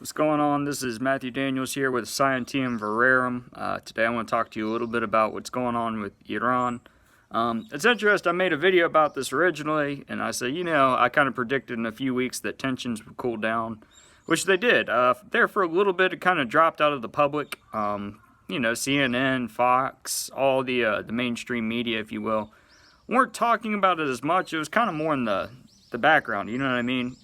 What's going on? This is Matthew Daniels here with Scientium Verarum. Today I want to talk to you a little bit about what's going on with Iran. It's interesting, I made a video about this originally, and I said, I kind of predicted in a few weeks that tensions would cool down, which they did. There for a little bit, it kind of dropped out of the public. CNN, Fox, all the mainstream media, if you will, weren't talking about it as much. It was kind of more in the background, you know what I mean?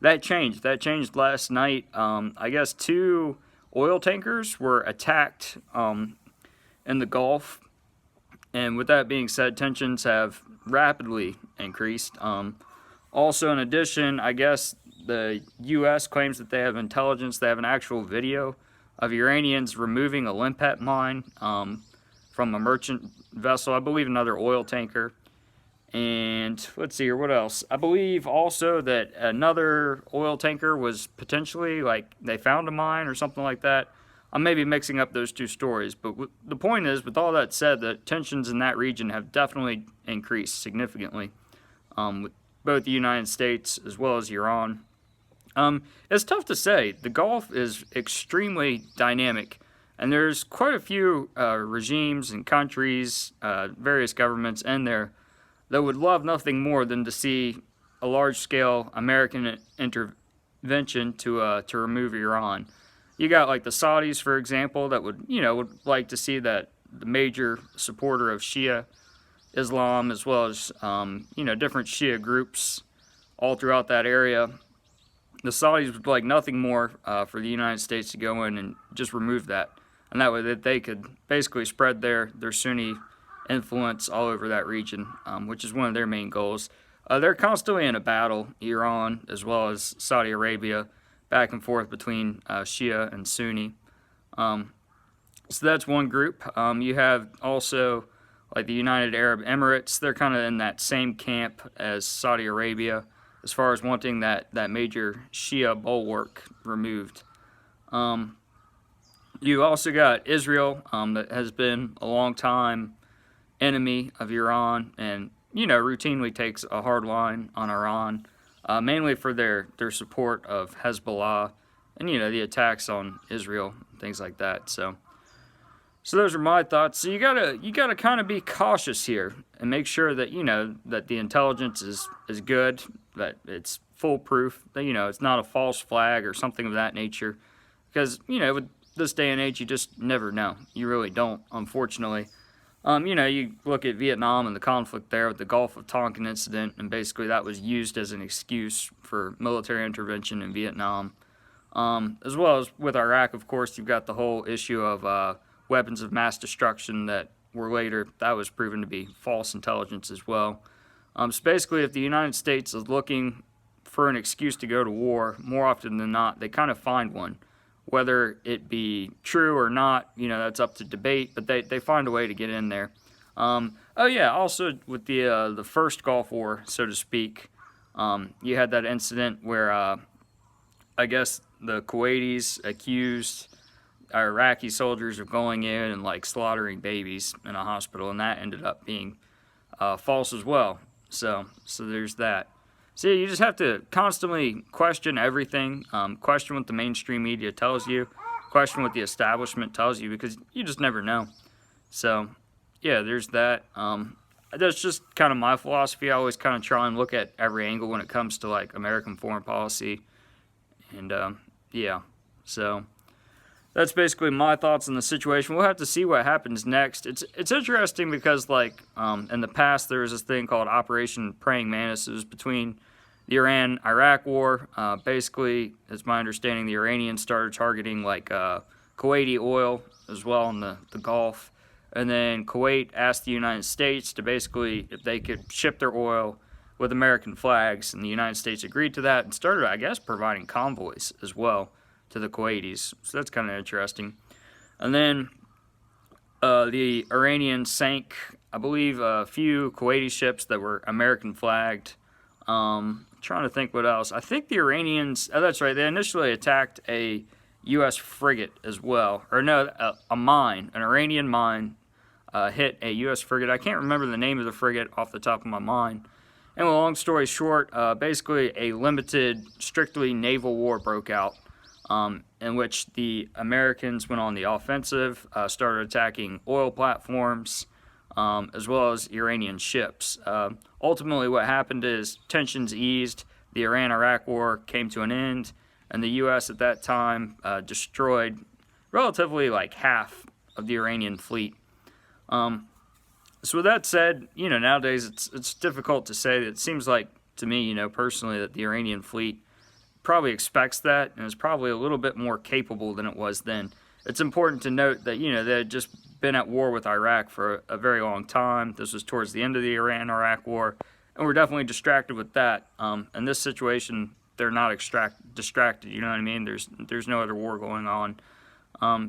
That changed last night. I guess 2 oil tankers were attacked in the Gulf, and with that being said, tensions have rapidly increased. Also, in addition, I guess the U.S. claims that they have intelligence. They have an actual video of Iranians removing a limpet mine from a merchant vessel, I believe another oil tanker. And let's see here, what else? I believe also that another oil tanker was potentially, they found a mine or something like that. I may be mixing up those 2 stories, but the point is, with all that said, the tensions in that region have definitely increased significantly with both the United States as well as Iran. It's tough to say. The Gulf is extremely dynamic, and there's quite a few regimes and countries, various governments in there that would love nothing more than to see a large-scale American intervention to remove Iran. You got like the Saudis, for example, that would like to see that the major supporter of Shia Islam, as well as different Shia groups all throughout that area. The Saudis would like nothing more for the United States to go in and just remove that, and that way that they could basically spread their Sunni influence all over that region, which is one of their main goals. They're constantly in a battle, Iran as well as Saudi Arabia, back and forth between Shia and Sunni. So that's one group. You have also like the United Arab Emirates. They're kind of in that same camp as Saudi Arabia as far as wanting that major Shia bulwark removed. You also got Israel, that has been a long time enemy of Iran, and routinely takes a hard line on Iran, mainly for their support of Hezbollah and the attacks on Israel, things like that. So those are my thoughts. So you gotta kind of be cautious here and make sure that that the intelligence is good, that it's foolproof, that it's not a false flag or something of that nature, because with this day and age you just never know. You really don't, unfortunately. You look at Vietnam and the conflict there with the Gulf of Tonkin incident, and basically that was used as an excuse for military intervention in Vietnam. As well as with Iraq, of course, you've got the whole issue of weapons of mass destruction that was proven to be false intelligence as well. So basically, if the United States is looking for an excuse to go to war, more often than not, they kind of find one. Whether it be true or not, that's up to debate, but they find a way to get in there. Also with the first Gulf War, so to speak, you had that incident where I guess the Kuwaitis accused Iraqi soldiers of going in and slaughtering babies in a hospital, and that ended up being false as well. So there's that. So you just have to constantly question everything, question what the mainstream media tells you, question what the establishment tells you, because you just never know. So, yeah, there's that. That's just kind of my philosophy. I always kind of try and look at every angle when it comes to American foreign policy. And, so that's basically my thoughts on the situation. We'll have to see what happens next. It's interesting because in the past there was this thing called Operation Praying Mantis. It was between the Iran-Iraq war. Basically, it's my understanding the Iranians started targeting Kuwaiti oil as well in the Gulf, and then Kuwait asked the United States to basically if they could ship their oil with American flags, and the United States agreed to that and started, I guess, providing convoys as well to the Kuwaitis. So that's kind of interesting. And then the Iranians sank, I believe, a few Kuwaiti ships that were American flagged. Trying to think what else. I think the Iranians, that's right, they initially attacked a U.S. frigate as well. Or no, a mine, an Iranian mine hit a U.S. frigate. I can't remember the name of the frigate off the top of my mind. Anyway, long story short, basically a limited, strictly naval war broke out in which the Americans went on the offensive, started attacking oil platforms, as well as Iranian ships. Ultimately, what happened is tensions eased, the Iran-Iraq War came to an end, and the U.S. at that time destroyed relatively like half of the Iranian fleet. So with that said, nowadays it's difficult to say. It seems like to me, personally, that the Iranian fleet probably expects that and is probably a little bit more capable than it was then. It's important to note that, they had just been at war with Iraq for a very long time. This was towards the end of the Iran-Iraq War, and we're definitely distracted with that. In this situation, they're not distracted, you know what I mean? There's no other war going on.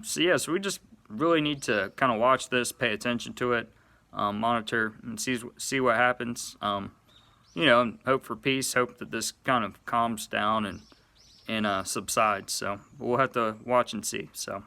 So we just really need to kind of watch this, pay attention to it, monitor, and see what happens. And hope for peace, hope that this kind of calms down and subsides. So we'll have to watch and see. So.